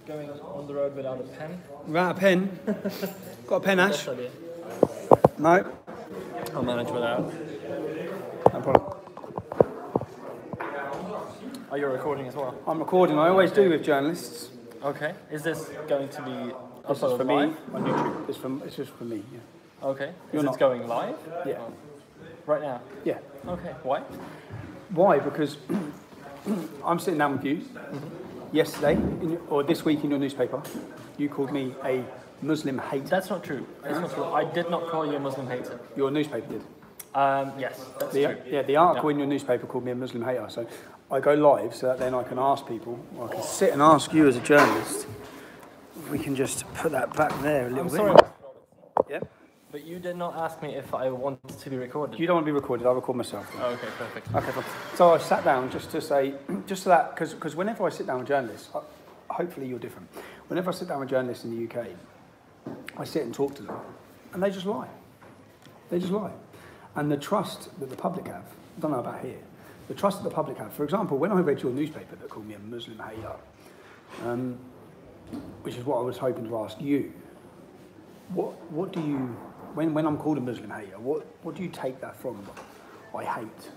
going on the road without a pen? Without a pen? Got a pen, Ash? Best idea. No. I'll manage without. No problem. Are you recording as well? I'm recording. I always do with journalists. Okay. Is this going to be This is uploaded for live? me on YouTube. It's just for me. Yeah. Okay. You're Is not. it going live? Yeah. Oh. Right now? Yeah. Okay. Why? Why? Because I'm sitting down with you. Yesterday, or this week in your newspaper, you called me a Muslim hater. That's not true. That's not true. I did not call you a Muslim hater. Your newspaper did. Yes, that's true. Yeah, the article in your newspaper called me a Muslim hater. So I go live so that then I can ask people, or I can sit and ask you as a journalist. If we can just put that back there a little bit. I'm sorry. Yeah? But you did not ask me if I wanted to be recorded. You don't want to be recorded, I'll record myself. Oh, okay, perfect. Okay, fine. So I sat down just to say, just so that, because whenever I sit down with journalists, hopefully you're different. Whenever I sit down with journalists in the UK, I sit and talk to them, and they just lie. They just lie. And the trust that the public have, I don't know about here, the trust that the public have, for example, when I read your newspaper that called me a Muslim hater, which is what I was hoping to ask you, what do you, when I'm called a Muslim hater, what do you take that from? I hate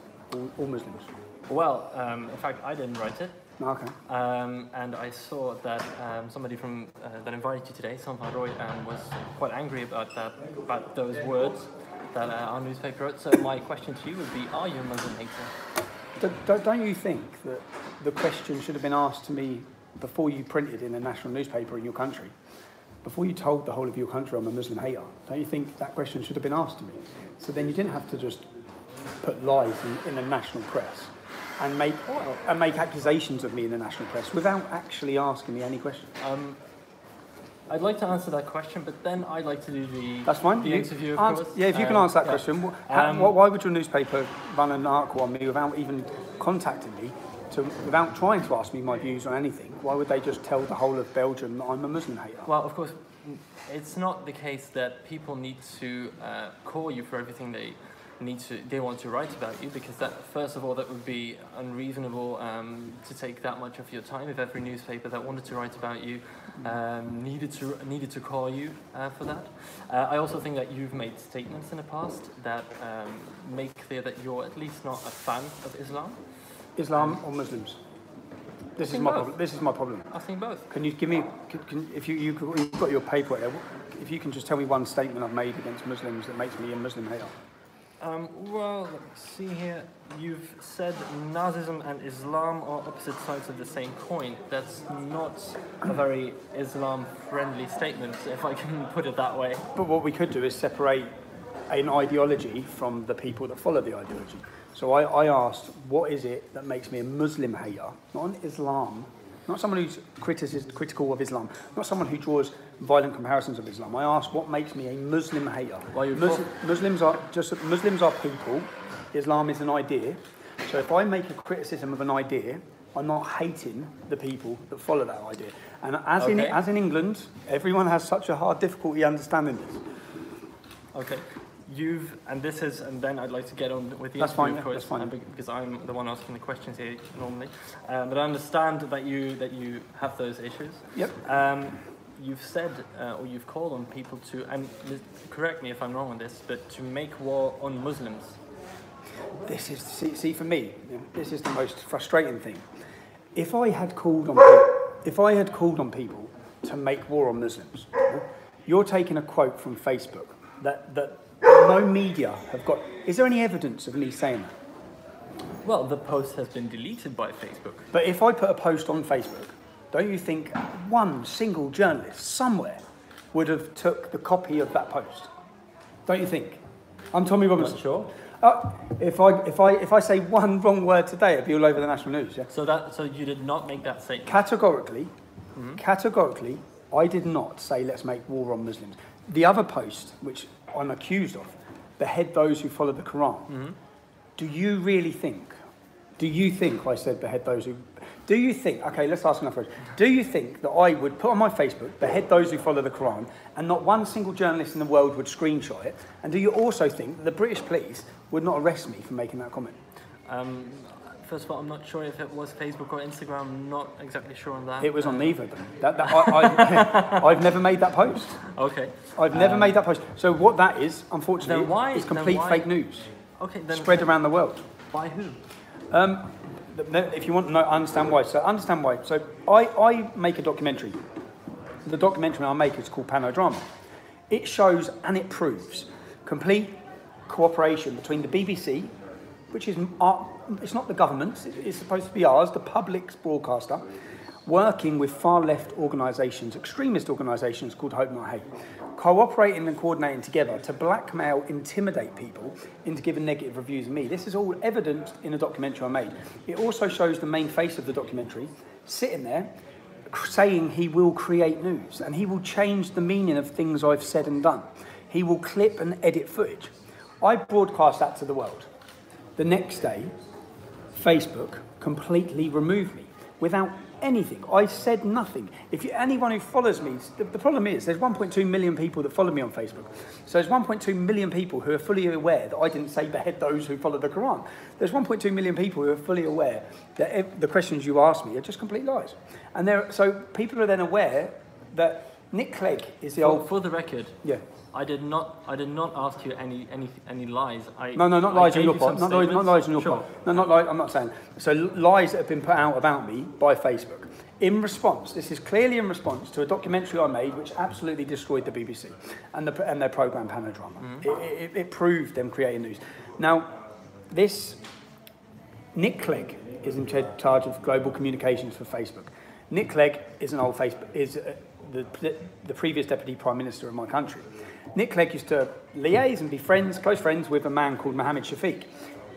all Muslims. Well, in fact, I didn't write it. Okay. And I saw that somebody from that invited you today, Sanfar Roy, was quite angry about those words that our newspaper wrote. So my question to you would be: are you a Muslim hater? Don't you think that the question should have been asked to me before you printed in a national newspaper in your country? Before you told the whole of your country I'm a Muslim hater, don't you think that question should have been asked to me? So then you didn't have to just put lies in the national press and make accusations of me in the national press without actually asking me any questions. I'd like to answer that question, but then I'd like to do the interview, of course. Yeah, if you can answer that question. Why would your newspaper run an article on me without even contacting me, without trying to ask me my views on anything? Why would they just tell the whole of Belgium that I'm a Muslim hater? Well, of course, it's not the case that people need to call you for everything they want to write about you, because that, first of all, that would be unreasonable to take that much of your time if every newspaper that wanted to write about you needed to call you for that. I also think that you've made statements in the past that make clear that you're at least not a fan of Islam. Islam or Muslims? This is my problem. This is my problem. I think both. Can you give me, if you've got your paperwork there, if you can just tell me one statement I've made against Muslims that makes me a Muslim hater? Well, let me see here. You've said Nazism and Islam are opposite sides of the same coin. That's not a very Islam-friendly statement, if I can put it that way. But what we could do is separate an ideology from the people that follow the ideology. So I asked, what is it that makes me a Muslim hater? Not an Islam, not someone who's critical of Islam, not someone who draws violent comparisons of Islam. I asked, what makes me a Muslim hater? Muslims are people. Islam is an idea. So if I make a criticism of an idea, I'm not hating the people that follow that idea. And as in England, everyone has such a hard difficulty understanding this. Okay. And then I'd like to get on with the interview, of course, that's fine. Because I'm the one asking the questions here normally. But I understand that you have those issues. Yep. You've said, or you've called on people to, and correct me if I'm wrong on this, but to make war on Muslims. This is, see for me, this is the most frustrating thing. If I had called on people to make war on Muslims, you're taking a quote from Facebook that no media have got. Is there any evidence of me saying that? Well, the post has been deleted by Facebook. But if I put a post on Facebook, don't you think one single journalist somewhere would have took the copy of that post? Don't you think? I'm Tommy Robinson. Not sure. If I say one wrong word today, it'd be all over the national news. Yeah. So you did not make that statement. Categorically, I did not say let's make war on Muslims. The other post, which I'm accused of, behead those who follow the Quran. Do you really think? Do you think I said behead those who? Do you think? Okay, let's ask another question. Do you think that I would put on my Facebook behead those who follow the Quran, and not one single journalist in the world would screenshot it? And do you also think that the British police would not arrest me for making that comment? first of all, I'm not sure if it was Facebook or Instagram. I'm not exactly sure on that. It was on neither of them. I've never made that post. Okay. I've never made that post. So what that is, unfortunately, is complete fake news. Okay. Then spread around the world. By who? If you want to know, understand why. So I make a documentary. The documentary I make is called Panodrama. It shows and it proves complete cooperation between the BBC, which is it's not the government's, it's supposed to be ours, the public's broadcaster, working with far left organisations, extremist organisations called Hope Not Hate, cooperating and coordinating together to blackmail, intimidate people into giving negative reviews of me. This is all evidenced in a documentary I made. It also shows the main face of the documentary sitting there saying he will create news and he will change the meaning of things I've said and done. He will clip and edit footage. I broadcast that to the world. The next day, Facebook completely removed me without anything. I said nothing. Anyone who follows me, the problem is there's 1.2 million people that follow me on Facebook. So there's 1.2 million people who are fully aware that I didn't say behead those who follow the Quran. There's 1.2 million people who are fully aware that the questions you ask me are just complete lies. And so people are then aware that Nick Clegg is the old... For the record, yeah. I did not ask you any lies. No, not lies on your part. Not lies on your part. No, not lies. I'm not saying. So lies that have been put out about me by Facebook. In response, this is clearly in response to a documentary I made which absolutely destroyed the BBC and their programme Panodrama. Mm-hmm. It proved them creating news. Now, Nick Clegg is in charge of global communications for Facebook. Nick Clegg is the previous deputy prime minister of my country. Nick Clegg used to liaise and be close friends with a man called Mohammed Shafiq.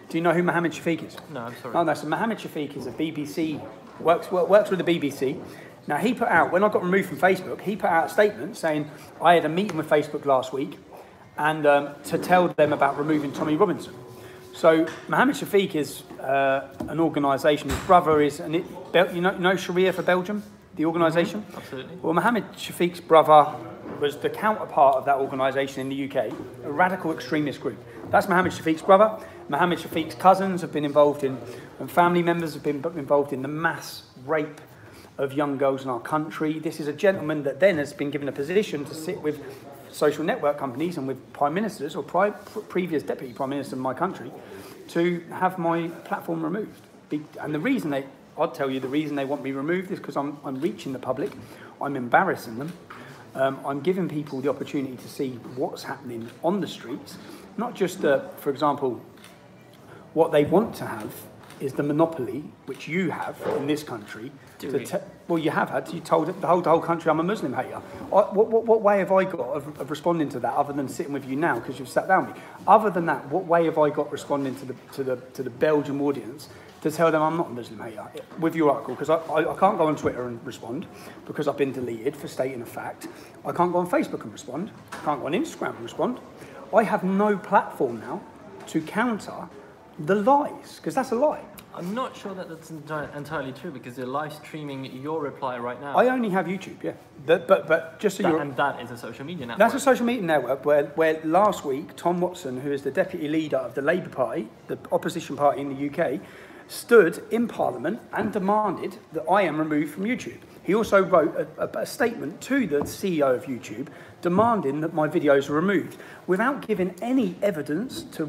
Do you know who Mohammed Shafiq is? No, I'm sorry. Oh, no, so Mohammed Shafiq is a BBC, works with the BBC. Now, he put out, when I got removed from Facebook, he put out a statement saying, I had a meeting with Facebook last week and to tell them about removing Tommy Robinson. So, Mohammed Shafiq is an organisation, his brother is, you know Sharia for Belgium, the organisation? Mm-hmm. Absolutely. Well, Mohammed Shafiq's brother was the counterpart of that organisation in the UK, a radical extremist group. That's Mohammed Shafiq's brother. Mohammed Shafiq's cousins have been involved in, and family members have been involved in the mass rape of young girls in our country. This is a gentleman that then has been given a position to sit with social network companies and with prime ministers or previous deputy prime minister in my country to have my platform removed. And the reason I'll tell you the reason they want me removed is because I'm reaching the public, I'm embarrassing them, I'm giving people the opportunity to see what's happening on the streets, not just, for example, what they want to have is the monopoly, which you have in this country. Well, you have had. You told the whole country I'm a Muslim hater. What way have I got of responding to that other than sitting with you now because you've sat down with me? Other than that, what way have I got responding to the Belgian audience to tell them I'm not a Muslim hater with your article? Because I can't go on Twitter and respond because I've been deleted for stating a fact. I can't go on Facebook and respond. I can't go on Instagram and respond. I have no platform now to counter the lies, because that's a lie. I'm not sure that that's entirely true because you're live streaming your reply right now. I only have YouTube, yeah. But just so and that is a social media network. That's a social media network where last week Tom Watson, who is the deputy leader of the Labour Party, the opposition party in the UK, stood in Parliament and demanded that I am removed from YouTube. He also wrote a statement to the CEO of YouTube demanding that my videos are removed without giving any evidence to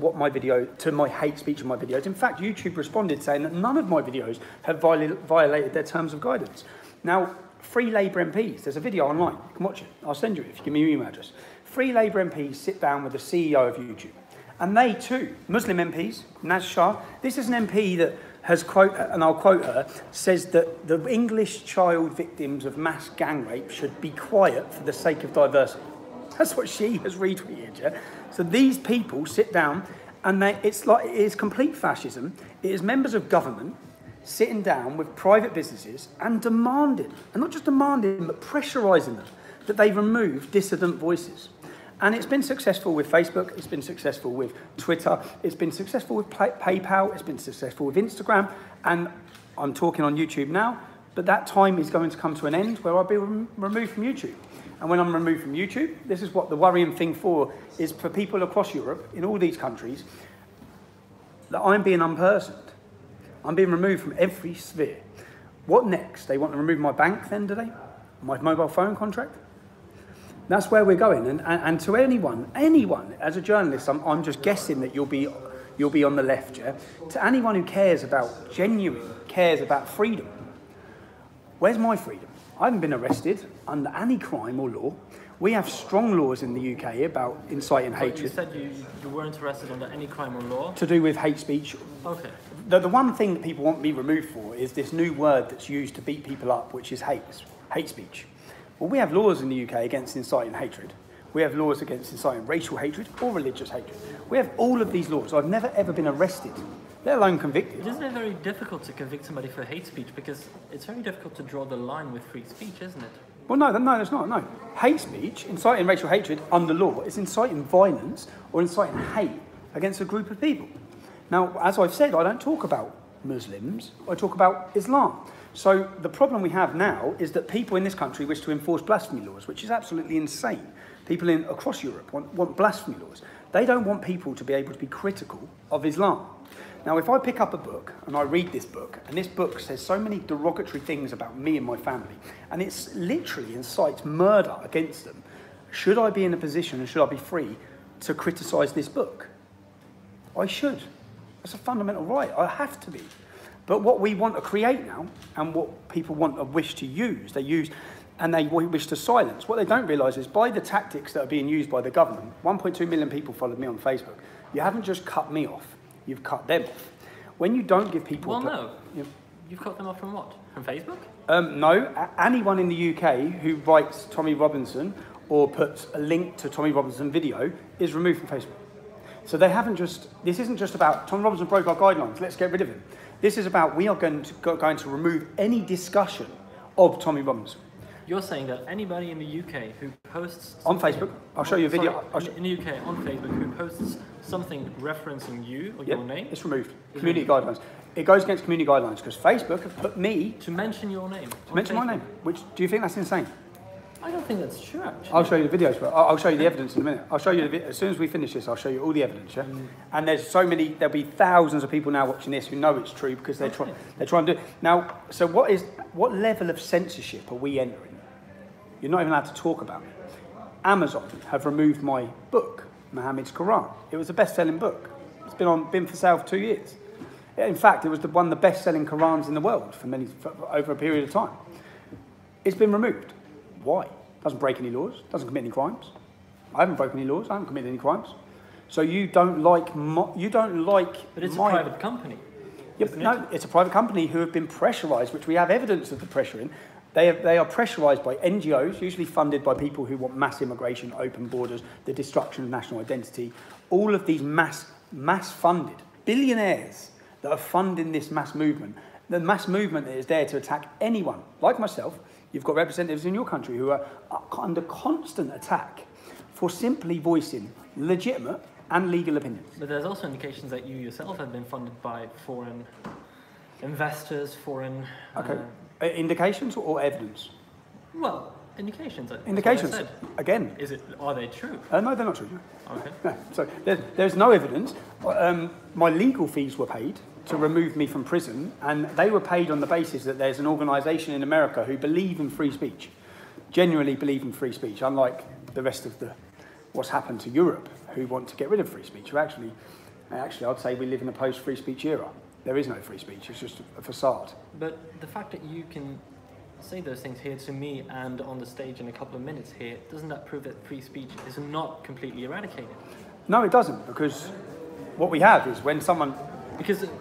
my hate speech in my videos. In fact, YouTube responded saying that none of my videos have violated their terms of guidance. Now, Free Labour MPs, there's a video online, you can watch it, I'll send you it if you give me your email address. Free Labour MPs sit down with the CEO of YouTube. And they too, Muslim MPs, Naz Shah, this is an MP that has and I'll quote her, says that the English child victims of mass gang rape should be quiet for the sake of diversity. That's what she has retweeted, yeah? So these people sit down and it is complete fascism. It is members of government sitting down with private businesses and demanding, and not just demanding, but pressurising them, that they remove dissident voices. And it's been successful with Facebook, it's been successful with Twitter, it's been successful with PayPal, it's been successful with Instagram, and I'm talking on YouTube now, but that time is going to come to an end where I'll be removed from YouTube. And when I'm removed from YouTube, this is what the worrying thing is for people across Europe, in all these countries, that I'm being unpersoned. I'm being removed from every sphere. What next? They want to remove my bank then, do they? My mobile phone contract? That's where we're going. And to anyone, as a journalist, I'm just guessing that you'll be on the left, yeah? To anyone who genuinely cares about freedom, where's my freedom? I haven't been arrested under any crime or law. We have strong laws in the UK about inciting hatred. You said you weren't arrested under any crime or law? To do with hate speech. Okay. The one thing that people want me removed for is this new word that's used to beat people up, which is hate speech. Well, we have laws in the UK against inciting hatred. We have laws against inciting racial hatred or religious hatred. We have all of these laws. I've never ever been arrested, let alone convicted. Isn't it very difficult to convict somebody for hate speech? Because it's very difficult to draw the line with free speech, isn't it? Well, no, it's not. No. Hate speech, inciting racial hatred under law, is inciting violence or inciting hate against a group of people. Now, as I've said, I don't talk about Muslims, I talk about Islam. So the problem we have now is that people in this country wish to enforce blasphemy laws, which is absolutely insane. People across Europe want blasphemy laws. They don't want people to be able to be critical of Islam. Now, if I pick up a book and I read this book, and this book says so many derogatory things about me and my family, and it's literally incites murder against them, should I be in a position and should I be free to criticise this book? I should. That's a fundamental right. I have to be. But what we want to create now, and what people want to wish to use, they wish to silence. What they don't realise is by the tactics that are being used by the government, 1.2 million people followed me on Facebook. You haven't just cut me off. You've cut them off. When you don't give people... Well, no. You've cut them off from what? From Facebook? No. Anyone in the UK who writes Tommy Robinson or puts a link to Tommy Robinson video is removed from Facebook. So they haven't just... This isn't just about Tommy Robinson broke our guidelines, let's get rid of him. This is about we are going to remove any discussion of Tommy Robinson. You're saying that anybody in the UK who posts... On Facebook. I'll show you a video. Sorry, in the UK, on Facebook, who posts something referencing you or your name... It's removed. Community guidelines. It goes against community guidelines because Facebook have put me... To mention your name. To mention my name. Which, do you think that's insane? I don't think that's true, actually. I'll show you the videos, but I'll show you the evidence in a minute. I'll show you, as soon as we finish this, I'll show you all the evidence, yeah? And there's so many, there'll be thousands of people now watching this who know it's true because they're trying to do it. Now, so what level of censorship are we entering? You're not even allowed to talk about it. Amazon have removed my book, Muhammad's Quran. It was a best-selling book. It's been for sale for 2 years. In fact, it was one of the best-selling Qurans in the world for over a period of time. It's been removed. Why? Doesn't break any laws, doesn't commit any crimes. I haven't broken any laws, I haven't committed any crimes. So you don't like But it's a private company. Yeah, no, it's a private company who have been pressurised, which we have evidence of the pressure in. They are pressurised by NGOs, usually funded by people who want mass immigration, open borders, the destruction of national identity. All of these mass funded billionaires that are funding this mass movement. The mass movement that is there to attack anyone, like myself. You've got representatives in your country who are under constant attack for simply voicing legitimate and legal opinions. But there's also indications that you yourself have been funded by foreign investors, foreign... Okay. Indications or evidence? Well, indications. Indications. Again. Are they true? No, they're not true. Okay. No. So there's no evidence. My legal fees were paid to remove me from prison, and they were paid on the basis that there's an organisation in America who believe in free speech, genuinely believe in free speech, unlike the rest of what's happened to Europe, who want to get rid of free speech. Who actually, I'd say we live in a post-free speech era. There is no free speech, it's just a facade. But the fact that you can say those things here to me and on the stage in a couple of minutes here, doesn't that prove that free speech is not completely eradicated? No, it doesn't, because what we have is when someone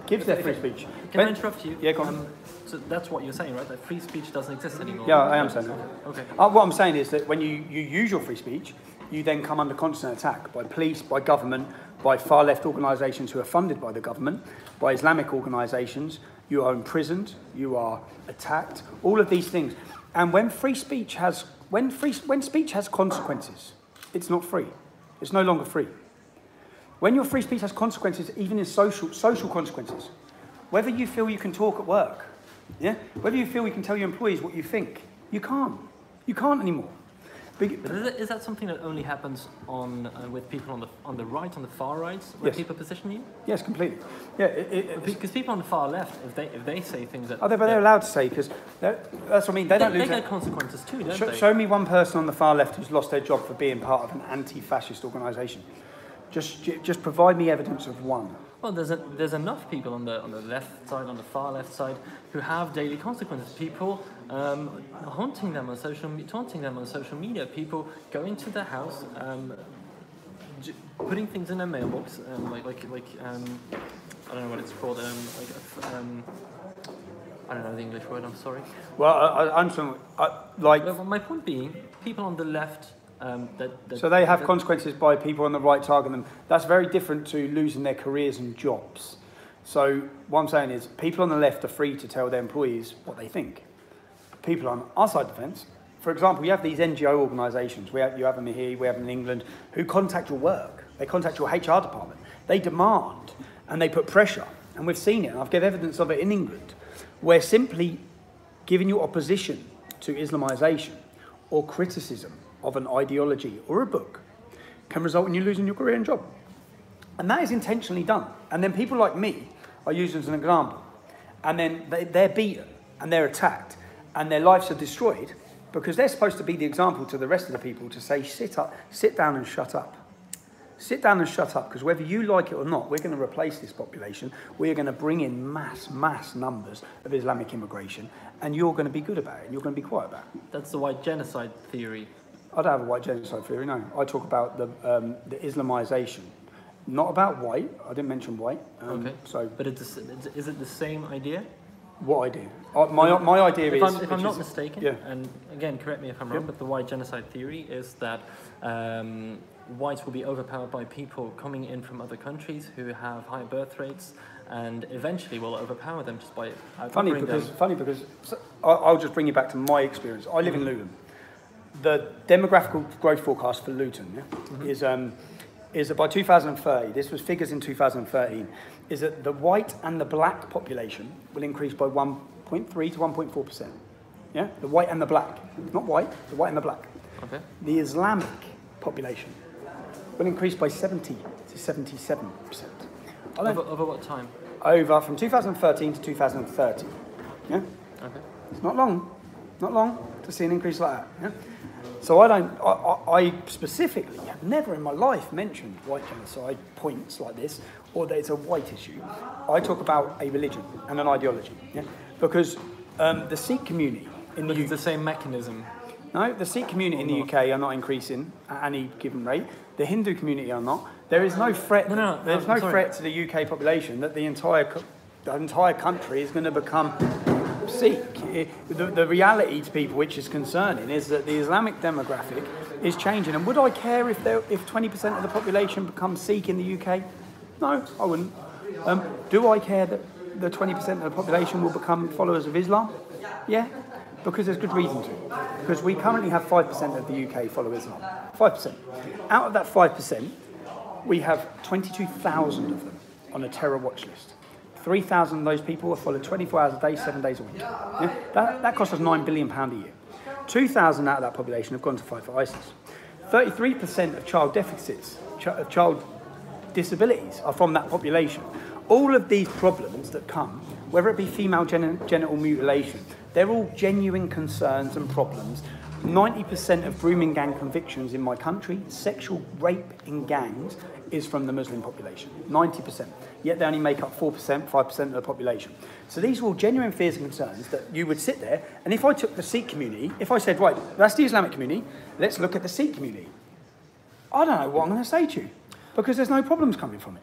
gives their free speech. Can I interrupt you? Yeah, go on. So that's what you're saying, right? That free speech doesn't exist anymore? Yeah, I am saying that. Okay. What I'm saying is that when you use your free speech, you then come under constant attack by police, by government, by far-left organisations who are funded by the government, by Islamic organisations. You are imprisoned, you are attacked, all of these things. And when speech has consequences, it's not free. It's no longer free. When your free speech has consequences, even in social consequences, whether you feel you can talk at work, yeah, whether you feel you can tell your employees what you think, you can't. You can't anymore. But is that something that only happens with people on the right, on the far right, where people position you? Yes, completely. Yeah, because people on the far left, if they say things that they're allowed to say, because that's what I mean. They don't lose. They get consequences too, don't they? Show me one person on the far left who's lost their job for being part of an anti-fascist organisation. Just provide me evidence of one. Well, there's enough people on the left side, on the far left side, who have daily consequences. People taunting them on social media. People going to their house, putting things in their mailbox, like I don't know what it's called. I don't know the English word. I'm sorry. Well, I'm sorry. Well, my point being, people on the left. So they have consequences by people on the right targeting them. That's very different to losing their careers and jobs. So what I'm saying is people on the left are free to tell their employees what they think. People on our side of the fence, for example, you have these NGO organisations, you have them here, we have them in England, who contact your work. They contact your HR department. They demand and they put pressure. And we've seen it, and I've given evidence of it in England, where simply giving you opposition to Islamisation or criticism of an ideology or a book can result in you losing your career and job. And that is intentionally done. And then people like me are used as an example. And then they're beaten and they're attacked and their lives are destroyed because they're supposed to be the example to the rest of the people to say, sit down and shut up. Sit down and shut up, because whether you like it or not, we're going to replace this population. We're going to bring in mass numbers of Islamic immigration, and you're going to be good about it, and you're going to be quiet about it. That's the white genocide theory. I don't have a white genocide theory, no. I talk about the Islamisation, not about white. I didn't mention white. Okay. But is it the same idea? What idea? My idea is... If I'm not mistaken, yeah. And again, correct me if I'm wrong, but the white genocide theory is that whites will be overpowered by people coming in from other countries who have higher birth rates, and eventually will overpower them just by Funny because I'll just bring you back to my experience. I live in Luton. The demographic growth forecast for Luton is that by 2030, this was figures in 2013, is that the white and the black population will increase by 1.3 to 1.4%. Yeah, the white and the black, not white, the white and the black. Okay. The Islamic population will increase by 70 to 77%. Over what time? Over from 2013 to 2030. Yeah. Okay. It's not long to see an increase like that. Yeah? So I specifically have never in my life mentioned white genocide points like this, or that it's a white issue. I talk about a religion and an ideology, yeah? Because the Sikh community in the UK... It's the same mechanism. No, the Sikh community in the UK are not increasing at any given rate. The Hindu community are not. There is no threat. There's no threat to the UK population that the entire country is going to become Sikh. The reality to people, which is concerning, is that the Islamic demographic is changing. And would I care if 20% of the population becomes Sikh in the UK? No, I wouldn't. Do I care that the 20% of the population will become followers of Islam? Yeah, because there's good reason to. Because we currently have 5% of the UK follow Islam. 5%. Out of that 5%, we have 22,000 of them on a terror watch list. 3,000 of those people are followed 24 hours a day, 7 days a week. Yeah? That costs us £9 billion a year. 2,000 out of that population have gone to fight for ISIS. 33% of child deficits, of child disabilities are from that population. All of these problems that come, whether it be female genital mutilation, they're all genuine concerns and problems. 90% of grooming gang convictions in my country, sexual rape in gangs, is from the Muslim population. 90%. Yet they only make up 4%, 5% of the population. So these are all genuine fears and concerns that you would sit there, and if I took the Sikh community, if I said, right, that's the Islamic community, let's look at the Sikh community, I don't know what I'm going to say to you, because there's no problems coming from it.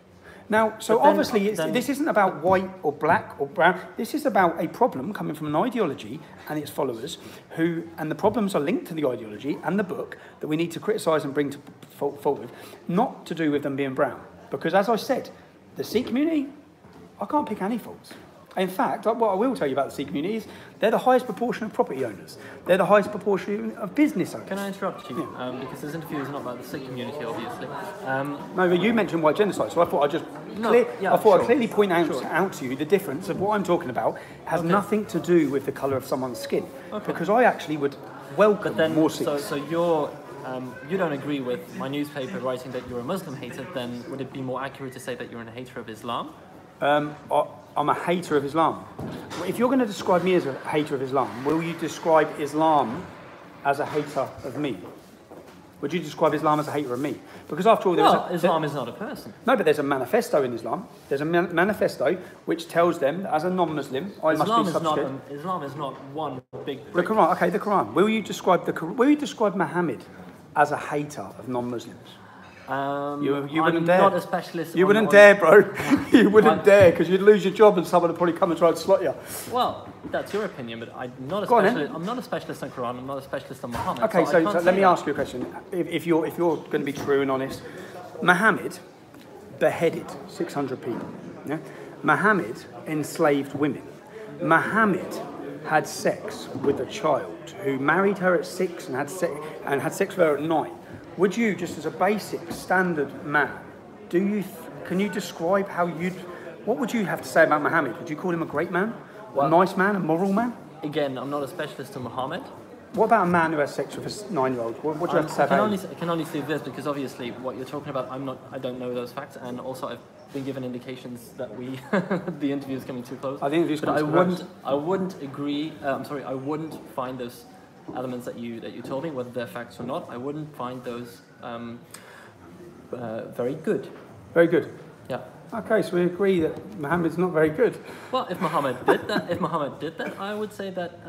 Now, so obviously, this isn't about white or black or brown. This is about a problem coming from an ideology and its followers and the problems are linked to the ideology and the book that we need to criticise and bring forward, not to do with them being brown. Because as I said, the Sikh community, I can't pick any faults. In fact, what I will tell you about the Sikh community is they're the highest proportion of property owners. They're the highest proportion of business owners. Can I interrupt you? Yeah. Because this interview is not about the Sikh community, obviously. No, but you mentioned white genocide, so I thought I'd clearly point out to you the difference of what I'm talking about has nothing to do with the colour of someone's skin. Okay. Because I actually would welcome more Sikhs. So you don't agree with my newspaper writing that you're a Muslim hater, then would it be more accurate to say that you're a hater of Islam? I'm a hater of Islam. If you're going to describe me as a hater of Islam, will you describe Islam as a hater of me? Would you describe Islam as a hater of me? Because after all, Islam is not a person. No, but there's a manifesto in Islam. There's a manifesto which tells them that as a non-Muslim, must be subjugated. Islam is not one big The brick. Quran, okay, the Quran. Will you describe Muhammad as a hater of non-Muslims? You wouldn't dare. I'm not a specialist. You wouldn't dare, bro. You wouldn't dare, because you'd lose your job and someone would probably come and try to slot you. Well, that's your opinion, but I'm not a specialist. I'm not a specialist on Quran. I'm not a specialist on Muhammad. Okay, so let me ask you a question. If you're going to be true and honest, Muhammad beheaded 600 people. Yeah? Muhammad enslaved women. Muhammad had sex with a child who married her at 6 and had sex with her at 9. Would you, just as a basic standard man, can you describe what would you have to say about Muhammad? Would you call him a great man, a nice man, a moral man? Again, I'm not a specialist on Muhammad. What about a man who has sex with a 9-year-old? What do you have to say about him? I can only say this because obviously what you're talking about, I don't know those facts, and also I've been given indications that the interview is coming too close. I think the interview's coming too close. I wouldn't agree. I wouldn't find those elements that you told me, whether they're facts or not. I wouldn't find those very good. Very good. Yeah. Okay, so we agree that Muhammad's not very good. Well, if Muhammad did that, I would say that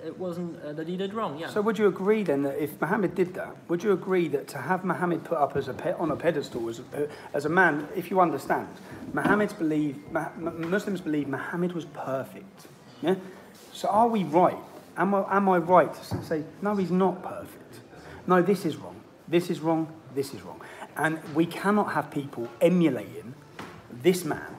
it wasn't that he did wrong. Yeah. So would you agree then that if Muhammad did that, would you agree that to have Muhammad put up as on a pedestal as a man, if you understand, Muslims believe Muhammad was perfect. Yeah. So are we right? Am I right to say no? He's not perfect. No, this is wrong. This is wrong. This is wrong. And we cannot have people emulating this man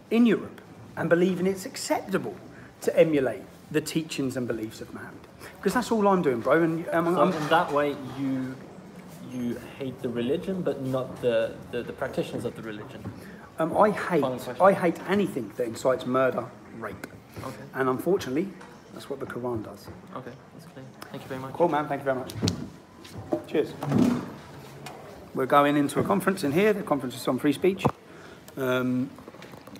in Europe and believing it's acceptable to emulate the teachings and beliefs of Muhammad. Because that's all I'm doing, bro. And so in that way, you hate the religion, but not the practitioners of the religion. I hate anything that incites murder, rape. Okay. And unfortunately, that's what the Quran does. Okay, that's clear. Thank you very much. Cool, man. Thank you very much. Cheers. We're going into a conference in here. The conference is on free speech. We're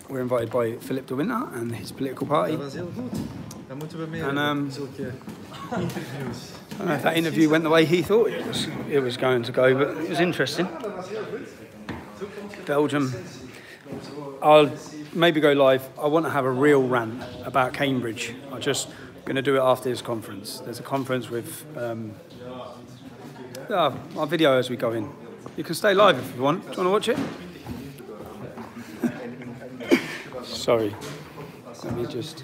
invited by Philip de Winter and his political party. Dat was heel goed. Dan moeten we meer zulke interviews. I don't know if that interview went the way he thought it was going to go, but it was interesting. Belgium. I'll maybe go live. I want to have a real rant about Cambridge. I'm just going to do it after this conference. There's a conference with our video as we go in. You can stay live if you want. Do you want to watch it? Sorry. Let me just...